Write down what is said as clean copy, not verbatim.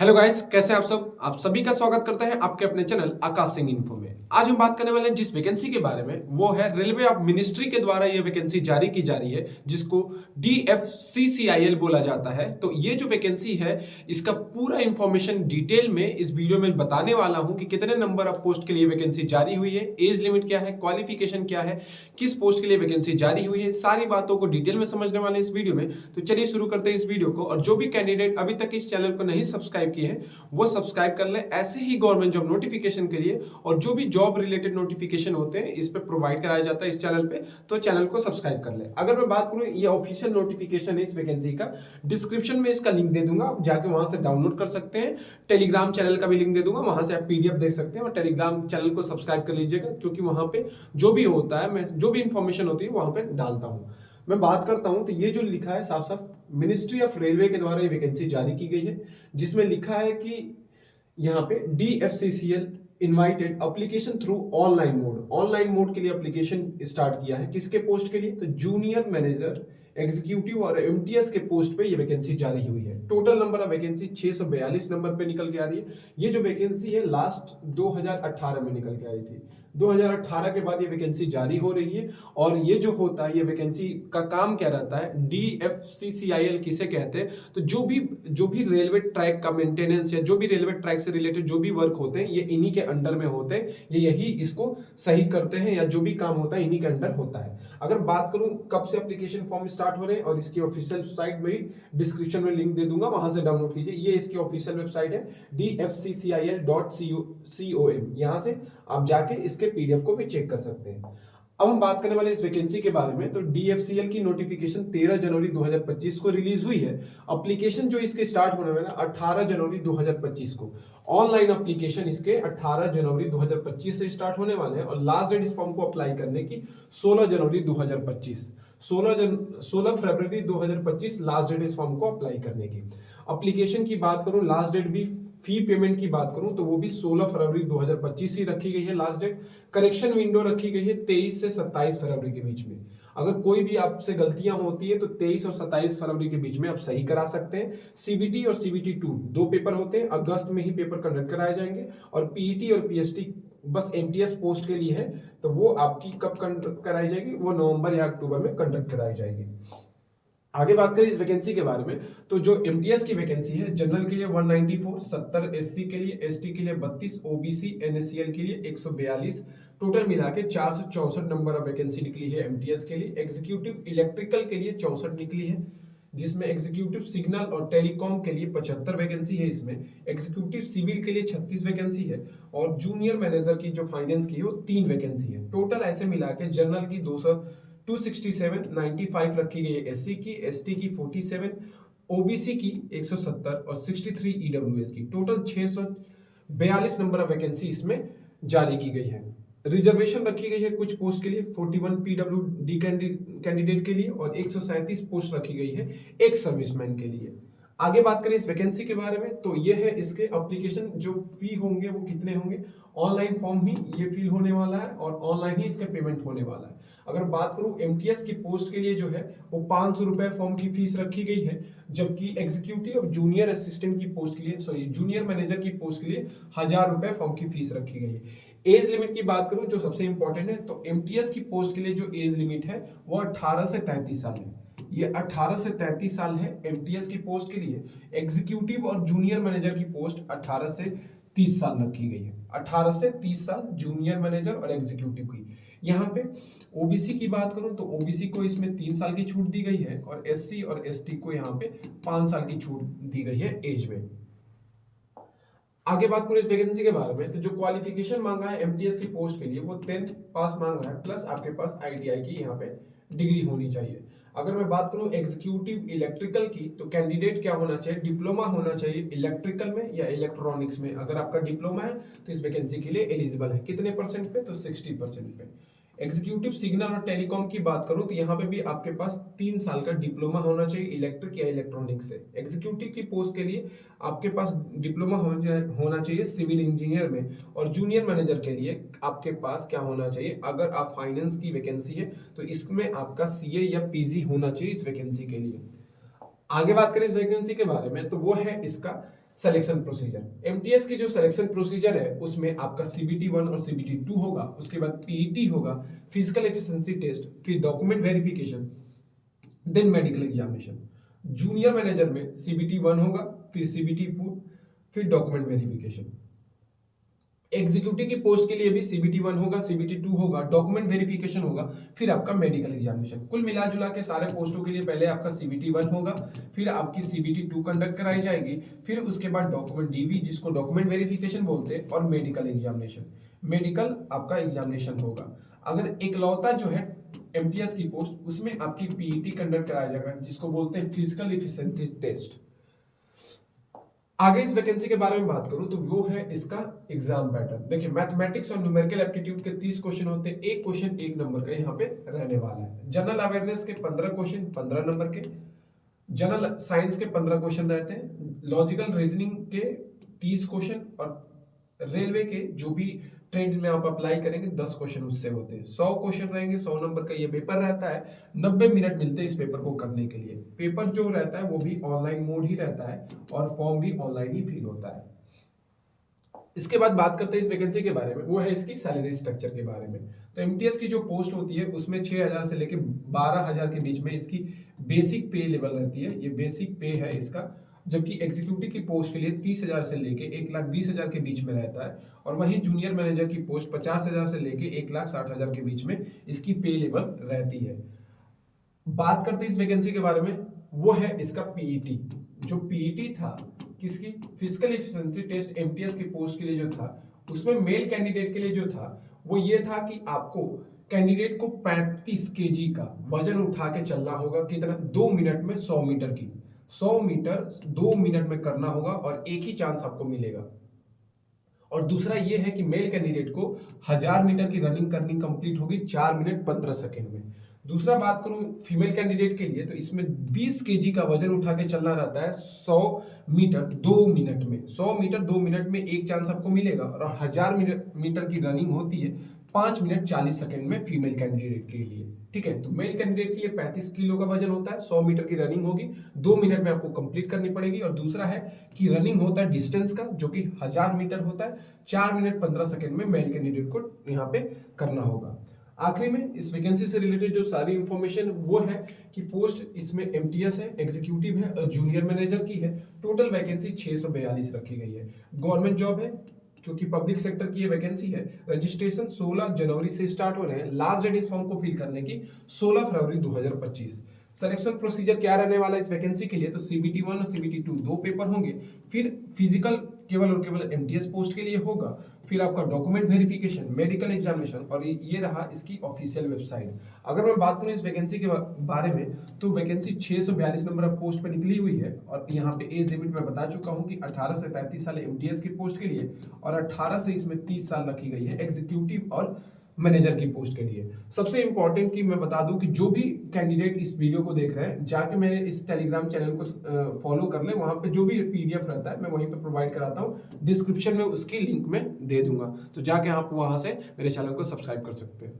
Hello guys, कैसे हैं आप सब। आप सभी का स्वागत करते हैं आपके अपने चैनल आकाश सिंह इन्फो में। आज हम बात करने वाले हैं जिस वैकेंसी के बारे में, वो है रेलवे ऑफ मिनिस्ट्री के द्वारा ये वैकेंसी जारी की जा रही है, जिसको DFCCIL बोला जाता है। तो ये जो वैकेंसी है, इसका पूरा इंफॉर्मेशन डिटेल में इस वीडियो में बताने वाला हूं कि कितने नंबर ऑफ पोस्ट के लिए वैकेंसी जारी हुई है, एज लिमिट क्या है, क्वालिफिकेशन क्या है, किस पोस्ट के लिए वैकेंसी जारी हुई है, सारी बातों को डिटेल में समझने वाले इस वीडियो में। तो चलिए शुरू करते हैं इस वीडियो को। और जो भी कैंडिडेट अभी तक इस चैनल को नहीं सब्सक्राइब किए हैं, वो सब्सक्राइब कर ले ऐसे ही गवर्नमेंट जॉब नोटिफिकेशन के लिए। और जो भी जॉब रिलेटेड नोटिफिकेशन होते हैं इस पे प्रोवाइड कराया जाता है इस चैनल पे, तो चैनल को सब्सक्राइब कर ले। अगर मैं बात करूं, ये ऑफिशियल नोटिफिकेशन है इस वैकेंसी का। डिस्क्रिप्शन में इसका लिंक दे दूंगा, आप जाके वहां से डाउनलोड कर सकते हैं। टेलीग्राम चैनल का भी लिंक दे दूंगा, वहां से आप PDF देख सकते हैं। और टेलीग्राम चैनल को सब्सक्राइब कर लीजिएगा, क्योंकि वहां पे जो भी होता है, मैं जो भी इंफॉर्मेशन होती है वहां पे डालता हूं। मैं बात करता हूं तो ये जो लिखा है साफ साफ, मिनिस्ट्री ऑफ रेलवे के द्वारा ये वैकेंसी जारी की गई है, जिसमें लिखा है कि यहाँ पे DFCCL invited application through online mode. Online mode के लिए एप्लीकेशन स्टार्ट किया है। किसके पोस्ट के लिए? तो जूनियर मैनेजर, एग्जीक्यूटिव और MTS के पोस्ट पे ये वैकेंसी जारी हुई है। Total number of vacancy 642 number पे निकल के आ रही है। ये जो वैकेंसी है लास्ट 2018 में निकल के आई थी। 2018 के बाद ये वैकेंसी जारी हो रही है। और ये जो होता है, ये वैकेंसी का काम क्या रहता है, DFCCIL किसे कहते हैं? तो जो भी रेलवे ट्रैक का मेंटेनेंस या जो भी रेलवे ट्रैक से रिलेटेड जो भी वर्क होते हैं, ये इन्हीं के अंडर में होते हैं। ये यही इसको सही करते हैं, या जो भी काम होता है इन्हीं के अंडर होता है। अगर बात करूं कब से एप्लीकेशन फॉर्म स्टार्ट हो रहे हैं, और इसकी ऑफिशियल वेबसाइट में ही डिस्क्रिप्शन में लिंक दे दूंगा, वहां से डाउनलोड कीजिए। ये इसकी ऑफिशियल वेबसाइट है DFCCIL.com। यहां से आप जाके इसके PDF को भी चेक कर सकते हैं। अब हम बात करने वाले इस वैकेंसी के बारे में। तो DFCL की नोटिफिकेशन 13 जनवरी 2025 को रिलीज हुई है। एप्लीकेशन जो इसके स्टार्ट होने वाला 18 जनवरी 2025 को। ऑनलाइन एप्लीकेशन इसके 18 जनवरी 2025 से स्टार्ट होने वाले हैं। और लास्ट डेट इस फॉर्म को अप्लाई करने की 16 जनवरी 2025, 16 फरवरी 2025 लास्ट डेट इस फॉर्म को अप्लाई करने की। एप्लीकेशन की बात करूं, लास्ट डेट भी, फी पेमेंट की बात करूं तो वो भी 16 फरवरी 2025 ही रखी गई है लास्ट डेट। करेक्शन विंडो रखी गई है 23 से 27 फरवरी के बीच में। अगर कोई भी आपसे गलतियां होती है तो 23 और 27 फरवरी के बीच में आप सही करा सकते हैं। CBT और CBT2 दो पेपर होते हैं, अगस्त में ही पेपर कंडक्ट कराए जाएंगे। और PET और PST बस MTS पोस्ट के लिए है, तो वो आपकी कब कंडक्ट कराई जाएगी? वो नवंबर या अक्टूबर में कंडक्ट कराई जाएगी। आगे बात करें इस वैकेंसी के बारे में, तो जो MTS की वैकेंसी है, जनरल के लिए 194, 70 SC के लिए, ST के लिए 32, OBC NSCL के लिए 142, टोटल मिला के 464 नंबर ऑफ वैकेंसी निकली है MTS के लिए। एग्जीक्यूटिव इलेक्ट्रिकल के लिए 64 निकली है, जिसमें एग्जीक्यूटिव सिग्नल और टेलीकॉम के लिए 75 वैकेंसी है इसमें। एग्जीक्यूटिव सिविल के लिए 36 वैकेंसी है। और जूनियर मैनेजर की जो फाइनेंस की है वो 3 वैकेंसी है। टोटल ऐसे मिला के जनरल की 267, 95 रखी गई है SC की, ST की 47, OBC की 170 और 63 EWS की। टोटल 642 नंबर ऑफ वैकेंसी इसमें जारी की गई है। रिजर्वेशन रखी गई है कुछ पोस्ट के लिए, 41 PWD कैंडिडेट के लिए, और 137 पोस्ट रखी गई है एक सर्विसमैन के लिए। आगे बात करें इस वैकेंसी के बारे में, तो ये है इसके एप्लीकेशन जो फी होंगे वो कितने होंगे। ऑनलाइन फॉर्म ही ये फिल होने वाला है, और ऑनलाइन ही इसका पेमेंट होने वाला है। अगर बात करूं MTS की पोस्ट के लिए, जो है वो 500 रुपए फॉर्म की फीस रखी गई है। जबकि एग्जीक्यूटिव और जूनियर असिस्टेंट की पोस्ट के लिए, सॉरी जूनियर मैनेजर की पोस्ट के लिए 1000 रुपए फॉर्म की फीस रखी गई है। एज लिमिट की बात करूं जो सबसे इंपॉर्टेंट है, तो MTS की पोस्ट के लिए जो एज लिमिट है वो 18 से 33 साल है। ये 18 से 33 साल है MTS की पोस्ट के लिए। एग्जीक्यूटिव और जूनियर मैनेजर की पोस्ट 18 से 30 साल रखी गई है। 18 से 30 साल जूनियर मैनेजर और एग्जीक्यूटिव की। यहाँ पे OBC की बात करूं तो OBC को इसमें 3 साल की छूट दी गई है, और SC और ST को यहाँ पे 5 साल की छूट दी गई है एज में। आगे बात करूं इस वैकेंसी के बारे में, तो जो क्वालिफिकेशन मांगा है MTS की पोस्ट के लिए वो 10th पास मांगा है, प्लस आपके पास ITI की यहाँ पे डिग्री होनी चाहिए। अगर मैं बात करूं एग्जीक्यूटिव इलेक्ट्रिकल की, तो कैंडिडेट क्या होना चाहिए, डिप्लोमा होना चाहिए इलेक्ट्रिकल में या इलेक्ट्रॉनिक्स में। अगर आपका डिप्लोमा है तो इस वैकेंसी के लिए एलिजिबल है। कितने परसेंट पे? तो 60% पे। एग्जीक्यूटिव सिग्नल और टेलीकॉम की बात करूं तो यहाँ पे भी आपके पास 3 साल का डिप्लोमा होना चाहिए इलेक्ट्रिक या इलेक्ट्रॉनिक्स से। एग्जीक्यूटिव की पोस्ट के लिए आपके पास डिप्लोमा होना चाहिए सिविल इंजीनियर में। और जूनियर मैनेजर के लिए आपके पास क्या होना चाहिए, अगर आप फाइनेंस की वैकेंसी है तो इसमें आपका CA या PG होना चाहिए इस वैकेंसी के लिए। आगे बात करें इस वैकेंसी के बारे में, तो वो है इसका सिलेक्शन प्रोसीजर। एमटीएस की जो सिलेक्शन प्रोसीजर है उसमें आपका सीबीटी 1 और सीबीटी 2 होगा, उसके बाद पीईटी होगा, फिजिकल एफिशिएंसी टेस्ट, फिर document verification, then medical examination. Junior manager में सीबीटी 1 होगा, फिर सीबीटी 4, फिर डॉक्यूमेंट वेरिफिकेशन। एग्जीक्यूटिव की पोस्ट के लिए भी सीबीटी 1 होगा, सीबीटी 2 होगा, डॉक्यूमेंट वेरिफिकेशन होगा, फिर आपका मेडिकल एग्जामिनेशन। कुल मिला जुला के सारे पोस्टों के लिए पहले आपका सीबीटी 1 होगा, फिर आपकी सीबीटी 2 कंडक्ट कराई जाएगी, फिर उसके बाद डॉक्यूमेंट डीवी जिसको डॉक्यूमेंट वेरिफिकेशन बोलते हैं, और मेडिकल एग्जामिनेशन। मेडिकल आपका एग्जामिनेशन होगा। अगर एकलौता जो है एमटीएस की पोस्ट, उसमें आपकी पीईटी कंडक्ट कराया जाएगा जिसको बोलते हैं फिजिकल एफिशिएंसी टेस्ट। आगे इस वैकेंसी के बारे में बात करूं तो वो है इसका एग्जाम पैटर्न। देखिए मैथमेटिक्स और न्यूमेरिकल एप्टीट्यूड के 30 क्वेश्चन होते हैं, एक क्वेश्चन 1 नंबर का यहाँ पे रहने वाला है। जनरल अवेयरनेस के 15 क्वेश्चन 15 नंबर के, जनरल साइंस के 15 क्वेश्चन रहते हैं, लॉजिकल रीजनिंग के 30 क्वेश्चन, और रेलवे के जो भी ट्रेड में आप अप्लाई करेंगे 10 क्वेश्चन उससे होते हैं। 100 क्वेश्चन रहेंगे, 100 नंबर का ये पेपर रहता है। 90 मिनट मिलते हैं इस पेपर को करने के लिए। पेपर जो रहता है वो भी ऑनलाइन मोड ही रहता है और फॉर्म भी ऑनलाइन ही फिल होता है। इसके बाद बात करते हैं इस वैकेंसी के बारे में, वो है इसकी सैलरी स्ट्रक्चर के बारे में। तो एमटीएस की जो पोस्ट होती है उसमें 6000 से लेके 12000 के बीच में इसकी बेसिक पे लेवल रहती है, ये बेसिक पे है इसका। जबकि एग्जीक्यूटिव की पोस्ट के लिए 30,000 से लेके 1,20,000 के बीच में रहता है, और वहीं जूनियर मैनेजर की पोस्ट 50,000 से लेके 1,60,000 के बीच में इसकी पे लेवल रहती है। बात करते हैं इस वैकेंसी के बारे में, वो है इसका पीईटी। जो पीईटी था किसकी, फिजिकल एफिशिएंसी टेस्ट एमटीएस की पोस्ट के लिए जो था, उसमें मेल कैंडिडेट के लिए जो था वो ये था कि आपको कैंडिडेट को 35 केजी का वजन उठा के चलना होगा। कितना, 2 मिनट में 100 मीटर की, 100 मीटर 2 मिनट में करना होगा, और एक ही चांस आपको मिलेगा। और दूसरा ये है कि मेल कैंडिडेट को 1000 मीटर की रनिंग करनी कंप्लीट होगी 4 मिनट 15 सेकंड में। दूसरा बात करूं फीमेल कैंडिडेट के लिए, तो इसमें 20 केजी का वजन उठा के चलना रहता है 100 मीटर 2 मिनट में। 100 मीटर 2 मिनट में एक चांस आपको मिलेगा, और 1000 मीटर की रनिंग होती है 5 मिनट 40 सेकंड में फीमेल कैंडिडेट के लिए। ठीक है, तो मेल कैंडिडेट के लिए 35 किलो का वजन होता है, 100 मीटर की रनिंग होगी, 2 मिनट में आपको कंप्लीट करनी पड़ेगी। और दूसरा है कि रनिंग होता है डिस्टेंस का, जो कि 1000 मीटर होता है, 4 मिनट 15 सेकंड में मेल कैंडिडेट को यहाँ पे करना होगा। आखिरी में इस वैकेंसी से रिलेटेड जो सारी इंफॉर्मेशन वो है कि पोस्ट इसमें एमटीएस है, एग्जीक्यूटिव है और जूनियर मैनेजर की है। टोटल वैकेंसी 642 रखी गई है। गवर्नमेंट जॉब है क्योंकि पब्लिक सेक्टर की ये वैकेंसी है। रजिस्ट्रेशन 16 जनवरी से स्टार्ट हो रहे हैं। लास्ट डेट इस फॉर्म को फिल करने की 16 फरवरी 2025। सिलेक्शन प्रोसीजर क्या रहने वाला है इस वैकेंसी के लिए, तो सीबीटी 1 और सीबीटी 2 दो पेपर होंगे, फिर फिजिकल केवल और केवल एमटीएस पोस्ट के लिए होगा, फिर आपका डॉक्यूमेंट वेरिफिकेशन, मेडिकल एग्जामिनेशन, और ये रहा इसकी ऑफिशियल वेबसाइट। अगर मैं बात करूं इस वैकेंसी के बारे में, तो वैकेंसी 642 नंबर ऑफ पोस्ट पे निकली हुई है, और यहाँ पे एज लिमिट मैं बता चुका हूँ कि 18 से 33 साल एमटीएस की पोस्ट के लिए, और 18 से इसमें 30 साल रखी गई है एग्जीक्यूटिव और मैनेजर की पोस्ट के लिए। सबसे इंपॉर्टेंट कि मैं बता दूं कि जो भी कैंडिडेट इस वीडियो को देख रहे हैं, जाके मेरे इस टेलीग्राम चैनल को फॉलो कर ले। वहां पे जो भी पीडीएफ रहता है मैं वहीं पे प्रोवाइड कराता हूं, डिस्क्रिप्शन में उसकी लिंक में दे दूंगा, तो जाके आप वहां से मेरे चैनल को सब्सक्राइब कर सकते हैं।